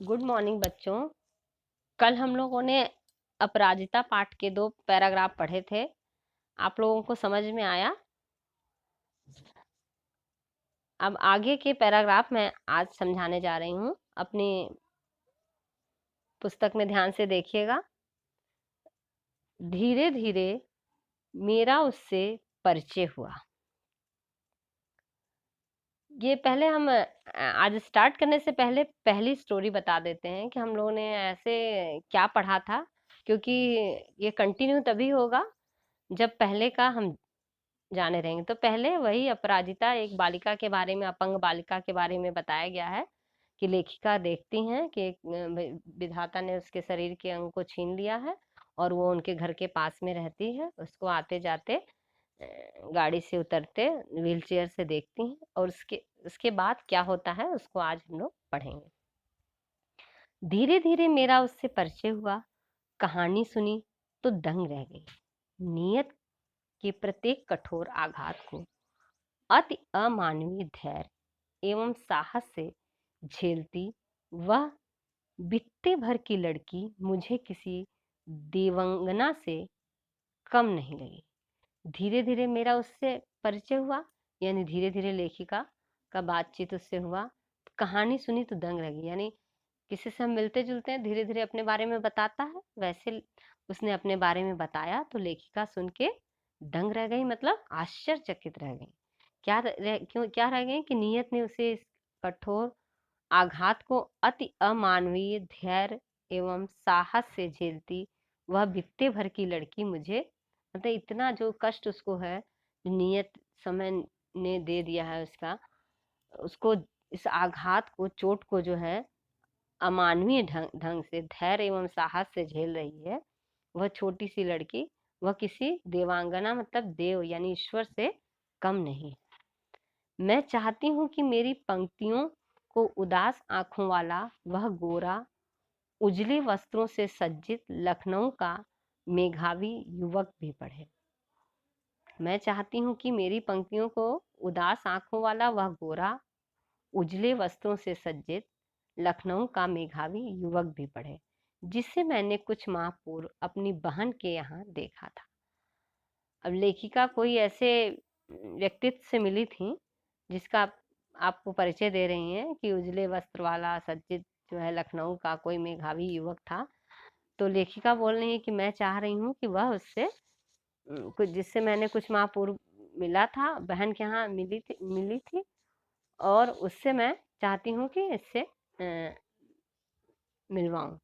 Good morning बच्चों। कल हम लोगों ने अपराजिता पाठ के 2 पैराग्राफ पढ़े थे। आप लोगों को समझ में आया? अब आगे के पैराग्राफ मैं आज समझाने जा रही हूँ। अपनी पुस्तक में ध्यान से देखिएगा। धीरे धीरे मेरा उससे परिचय हुआ। ये पहले हम आज स्टार्ट करने से पहले पहली स्टोरी बता देते हैं कि हम लोगों ने ऐसे क्या पढ़ा था, क्योंकि ये कंटिन्यू तभी होगा जब पहले का हम जाने रहेंगे। तो पहले वही अपराजिता, एक बालिका के बारे में, अपंग बालिका के बारे में बताया गया है कि लेखिका देखती हैं कि एक विधाता ने उसके शरीर के अंग को छीन लिया है और वो उनके घर के पास में रहती है। उसको आते जाते गाड़ी से उतरते व्हील चेयर से देखती हैं, और उसके उसके बाद क्या होता है उसको आज हम लोग पढ़ेंगे। धीरे धीरे मेरा उससे परिचय हुआ, कहानी सुनी तो दंग रह गई। नियत के प्रत्येक कठोर आघात को अति अमानवीय धैर्य एवं साहस से झेलती वह बित्ते भर की लड़की मुझे किसी देवंगना से कम नहीं लगी। धीरे धीरे मेरा उससे परिचय हुआ, यानी धीरे धीरे लेखिका का बातचीत उससे हुआ। कहानी सुनी तो दंग रह गई, यानी किसी से हम मिलते जुलते हैं, धीरे धीरे अपने बारे में बताता है, वैसे उसने अपने बारे में बताया तो लेखिका सुन के दंग रह गई, मतलब आश्चर्यचकित रह गई। क्या रह गई कि नियत ने उसे इस कठोर आघात को अति अमानवीय धैर्य एवं साहस से झेलती वह बित्ते भर की लड़की मुझे, मतलब इतना जो कष्ट उसको है, नियत समय ने दे दिया है उसको इस आघात को, चोट को जो है अमानवीय ढंग से धैर्य एवं साहस से झेल रही है। वह छोटी सी लड़की, वह किसी देवांगना, मतलब देव यानी ईश्वर से कम नहीं। मैं चाहती हूँ कि मेरी पंक्तियों को उदास आंखों वाला वह गोरा, उजले वस्त्रों से सज्जित लखनऊ का मेघावी युवक भी पढ़े। मैं चाहती हूँ कि मेरी पंक्तियों को उदास आंखों वाला वह गोरा, उजले वस्त्रों से सज्जित लखनऊ का मेघावी युवक भी पढ़े, जिसे मैंने कुछ माह पूर्व अपनी बहन के यहाँ देखा था। अब लेखिका कोई ऐसे व्यक्तित्व से मिली थी जिसका आपको परिचय दे रही हैं कि उजले वस्त्र वाला सज्जित जो है लखनऊ का कोई मेघावी युवक था। तो लेखिका बोल रही है कि मैं चाह रही हूँ कि वह उससे कुछ, जिससे मैंने कुछ माह पूर्व मिला था, बहन के यहाँ मिली थी, और उससे मैं चाहती हूँ कि इससे मिलवाऊं।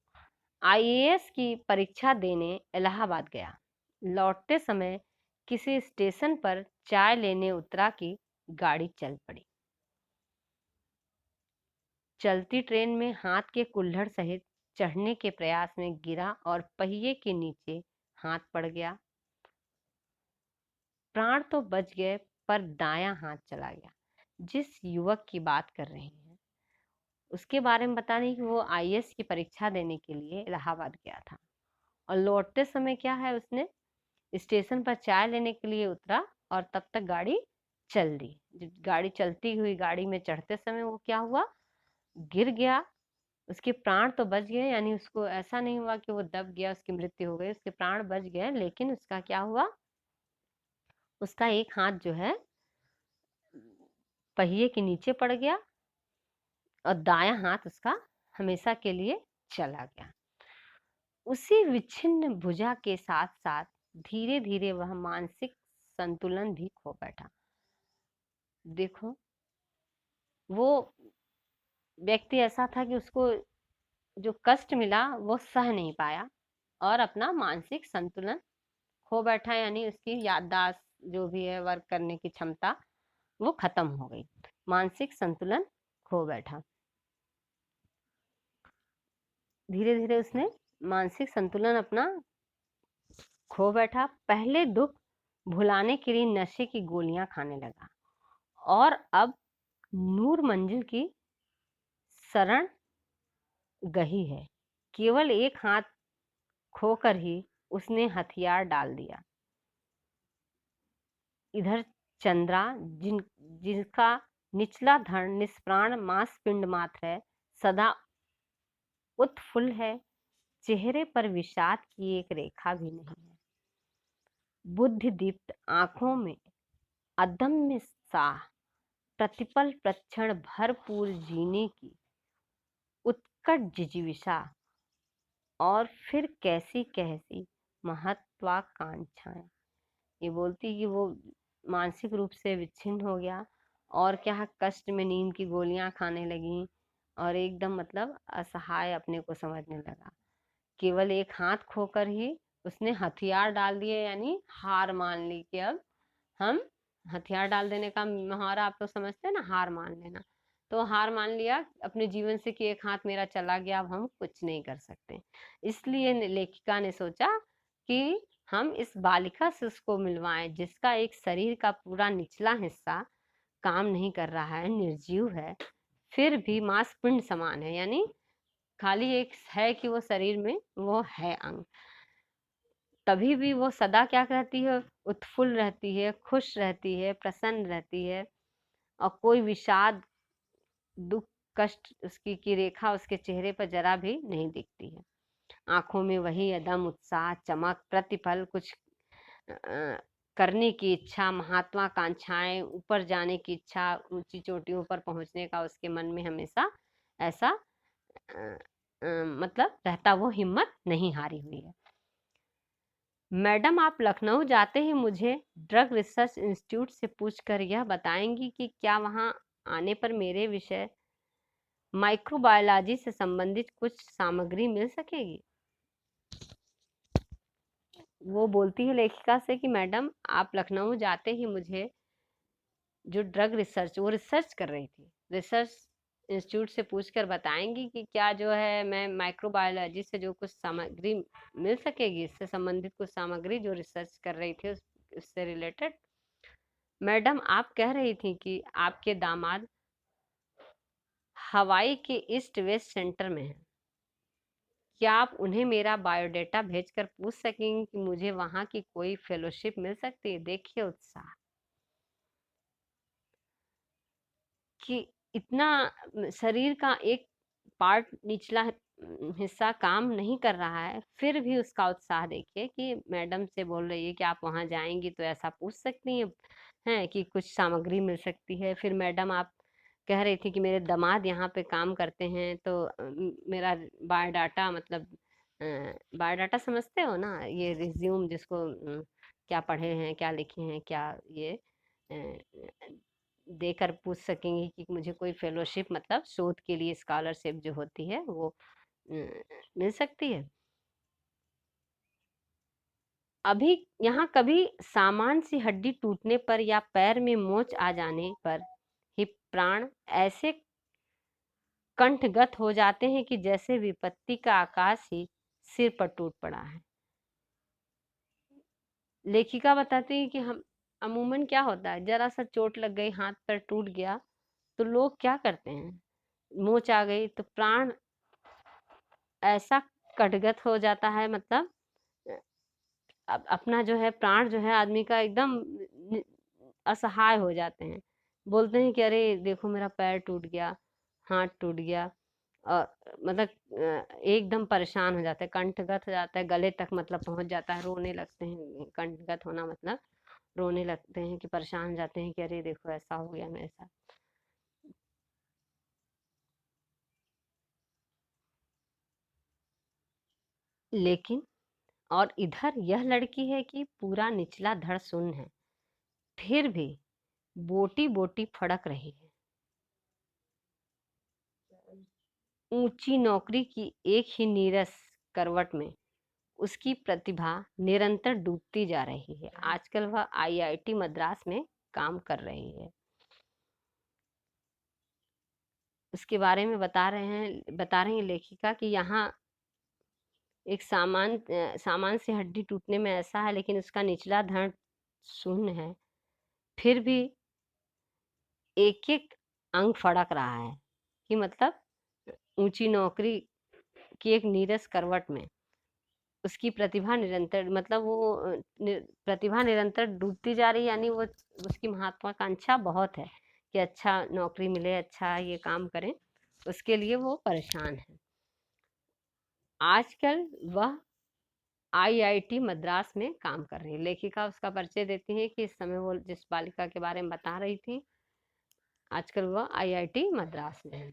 आईएएस की परीक्षा देने इलाहाबाद गया। लौटते समय किसी स्टेशन पर चाय लेने उतरा कि गाड़ी चल पड़ी। चलती ट्रेन में हाथ के कुल्हड़ सहित चढ़ने के प्रयास में गिरा और पहिए के नीचे हाथ पड़ गया। प्राण तो बच गए पर दायां हाथ चला गया। जिस युवक की बात कर रही हैं उसके बारे में बता रही कि वो आईएएस की परीक्षा देने के लिए इलाहाबाद गया था, और लौटते समय क्या है, उसने स्टेशन पर चाय लेने के लिए उतरा और तब तक गाड़ी चल दी। जब गाड़ी चलती हुई गाड़ी में चढ़ते समय वो क्या हुआ, गिर गया। उसके प्राण तो बच गए, यानी उसको ऐसा नहीं हुआ कि वो दब गया, उसकी मृत्यु हो गई, उसके प्राण बच गए, लेकिन उसका क्या हुआ, उसका एक हाथ जो है पहिए के नीचे पड़ गया और दायां हाथ उसका हमेशा के लिए चला गया। उसी विच्छिन्न भुजा के साथ साथ धीरे धीरे वह मानसिक संतुलन भी खो बैठा। देखो, वो व्यक्ति ऐसा था कि उसको जो कष्ट मिला वो सह नहीं पाया और अपना मानसिक संतुलन खो बैठा, यानी उसकी याददाश्त जो भी है, वर्क करने की क्षमता, वो खत्म हो गई, मानसिक संतुलन खो बैठा। धीरे धीरे उसने मानसिक संतुलन अपना खो बैठा। पहले दुख भुलाने के लिए नशे की गोलियां खाने लगा, और अब नूर मंजिल की शरण गही है। केवल एक हाथ खोकर ही उसने हथियार डाल दिया। इधर चंद्रा, जिसका निचला धड़ निष्प्राण मांस पिंड मात्र है, सदा उत्फुल्ल है, चेहरे पर विषाद की एक रेखा भी नहीं है। बुद्धि दीप्त आंखों में अदम्य उत्साह, प्रतिपल प्रक्षण भरपूर जीने की उत्कट जिजीविषा, और फिर कैसी कैसी महत्वाकांक्षाएं। ये बोलती कि वो मानसिक रूप से विच्छिन्न हो गया, और क्या कष्ट में नींद की गोलियां खाने लगी, और एकदम मतलब असहाय अपने को समझने लगा। केवल एक हाथ खोकर ही उसने हथियार डाल दिए, यानी हार मान ली कि अब हम, हथियार डाल देने का मुहावरा आप तो समझते हैं ना, हार मान लेना। तो हार मान लिया अपने जीवन से कि एक हाथ मेरा चला गया, अब हम कुछ नहीं कर सकते। इसलिए लेखिका ने सोचा कि हम इस बालिका से उसको मिलवाएं जिसका एक शरीर का पूरा निचला हिस्सा काम नहीं कर रहा है, निर्जीव है, फिर भी मांसपिंड समान है, यानी खाली एक है कि वो शरीर में वो है अंग, तभी भी वो सदा क्या रहती है, उत्फुल्ल रहती है, खुश रहती है, प्रसन्न रहती है, और कोई विषाद, दुख, कष्ट उसकी की रेखा उसके चेहरे पर जरा भी नहीं दिखती है। आंखों में वही अदम उत्साह, चमक, प्रतिफल, कुछ करने की इच्छा, महत्वाकांक्षाएं, ऊपर जाने की इच्छा, ऊंची चोटियों पर पहुंचने का उसके मन में हमेशा ऐसा मतलब रहता, वो हिम्मत नहीं हारी हुई है। मैडम, आप लखनऊ जाते ही मुझे ड्रग रिसर्च इंस्टीट्यूट से पूछकर यह बताएंगी कि क्या वहां आने पर मेरे विषय माइक्रोबायोलॉजी से संबंधित कुछ सामग्री मिल सकेगी। वो बोलती है लेखिका से कि मैडम, आप लखनऊ जाते ही मुझे जो ड्रग रिसर्च, वो रिसर्च कर रही थी, रिसर्च इंस्टीट्यूट से पूछकर बताएंगी कि क्या जो है मैं माइक्रोबायोलॉजी से जो कुछ सामग्री मिल सकेगी, इससे संबंधित कुछ सामग्री जो रिसर्च कर रही थी उससे रिलेटेड। मैडम, आप कह रही थी कि आपके दामाद हवाई के ईस्ट वेस्ट सेंटर में है, क्या आप उन्हें मेरा बायोडाटा भेजकर पूछ सकेंगे कि मुझे वहां की कोई फेलोशिप मिल सकती है। देखिए उत्साह कि इतना शरीर का एक पार्ट, निचला हिस्सा काम नहीं कर रहा है, फिर भी उसका उत्साह देखिए कि मैडम से बोल रही है कि आप वहां जाएंगी तो ऐसा पूछ सकती हैं कि कुछ सामग्री मिल सकती है। फिर मैडम, आप कह रही थी कि मेरे दामाद यहाँ पे काम करते हैं, तो मेरा बायोडाटा, मतलब बायोडाटा समझते हो ना, ये रिज्यूम जिसको क्या पढ़े हैं, क्या लिखे हैं, क्या ये देकर पूछ सकेंगी कि मुझे कोई फेलोशिप, मतलब शोध के लिए स्कॉलरशिप जो होती है वो मिल सकती है। अभी यहाँ कभी सामान सी हड्डी टूटने पर या पैर में मोच आ जाने पर ही प्राण ऐसे कंठगत हो जाते हैं कि जैसे विपत्ति का आकाश ही सिर पर टूट पड़ा है। लेखिका बताती है कि हम अमूमन क्या होता है, जरा सा चोट लग गई, हाथ पैर टूट गया, तो लोग क्या करते हैं, मोच आ गई तो प्राण ऐसा कटगत हो जाता है, मतलब अपना जो है प्राण जो है आदमी का एकदम असहाय हो जाते हैं। बोलते हैं कि अरे देखो मेरा पैर टूट गया, हाथ टूट गया, और मतलब एकदम परेशान हो जाते हैं, कंठगत हो जाता है, गले तक मतलब पहुंच जाता है, रोने लगते हैं। कंठगत होना मतलब रोने लगते हैं कि परेशान हो जाते हैं कि अरे देखो ऐसा हो गया मेरे साथ। लेकिन और इधर यह लड़की है कि पूरा निचला धड़ सुन्न है, फिर भी बोटी बोटी फड़क रही है। ऊंची नौकरी की एक ही नीरस करवट में उसकी प्रतिभा निरंतर डूबती जा रही है। आजकल वह आईआईटी मद्रास में काम कर रही है। उसके बारे में बता रही हैं लेखिका कि यहाँ एक सामान से हड्डी टूटने में ऐसा है, लेकिन उसका निचला धड़ शून्य है, फिर भी एक एक अंग फड़क रहा है, कि मतलब ऊंची नौकरी की एक नीरस करवट में उसकी प्रतिभा निरंतर, मतलब वो प्रतिभा निरंतर डूबती जा रही है, यानी वो उसकी महत्वाकांक्षा बहुत है कि अच्छा नौकरी मिले, अच्छा ये काम करें, उसके लिए वो परेशान है। आजकल वह आईआईटी मद्रास में काम कर रही है। लेखिका उसका परिचय देती है कि इस समय वो जिस बालिका के बारे में बता रही थी, आजकल वह आईआईटी मद्रास में है।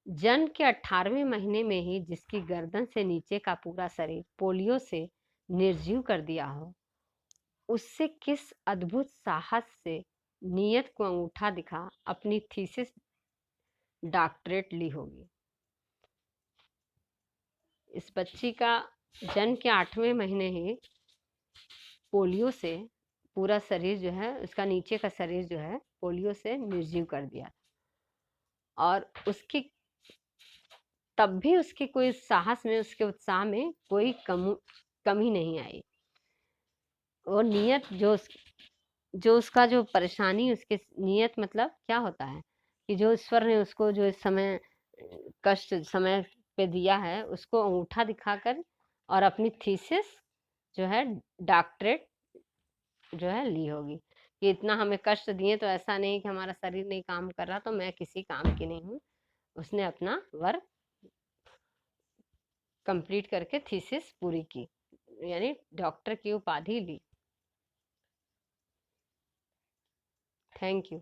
जन्म के 18वें महीने में ही जिसकी गर्दन से नीचे का पूरा शरीर पोलियो से निर्जीव कर दिया हो, उससे किस अद्भुत साहस से नियत को अंगूठा दिखा अपनी थीसिस डॉक्टरेट ली होगी। इस बच्ची का जन्म के 8वें महीने ही पोलियो से पूरा शरीर जो है, उसका नीचे का शरीर जो है पोलियो से निर्जीव कर दिया, और उसकी तब भी उसके कोई साहस में, उसके उत्साह में कोई कमी नहीं आई। वो नियत जो उसका जो परेशानी, उसके नियत मतलब क्या होता है कि जो ईश्वर ने उसको जो इस समय कष्ट समय पे दिया है, उसको अंगूठा दिखाकर और अपनी थीसिस जो है डॉक्टरेट जो है ली होगी कि इतना हमें कष्ट दिए, तो ऐसा नहीं कि हमारा शरीर नहीं काम कर रहा तो मैं किसी काम की नहीं हूँ। उसने अपना वर्क कंप्लीट करके थीसिस पूरी की, यानी डॉक्टर की उपाधि ली। Thank you.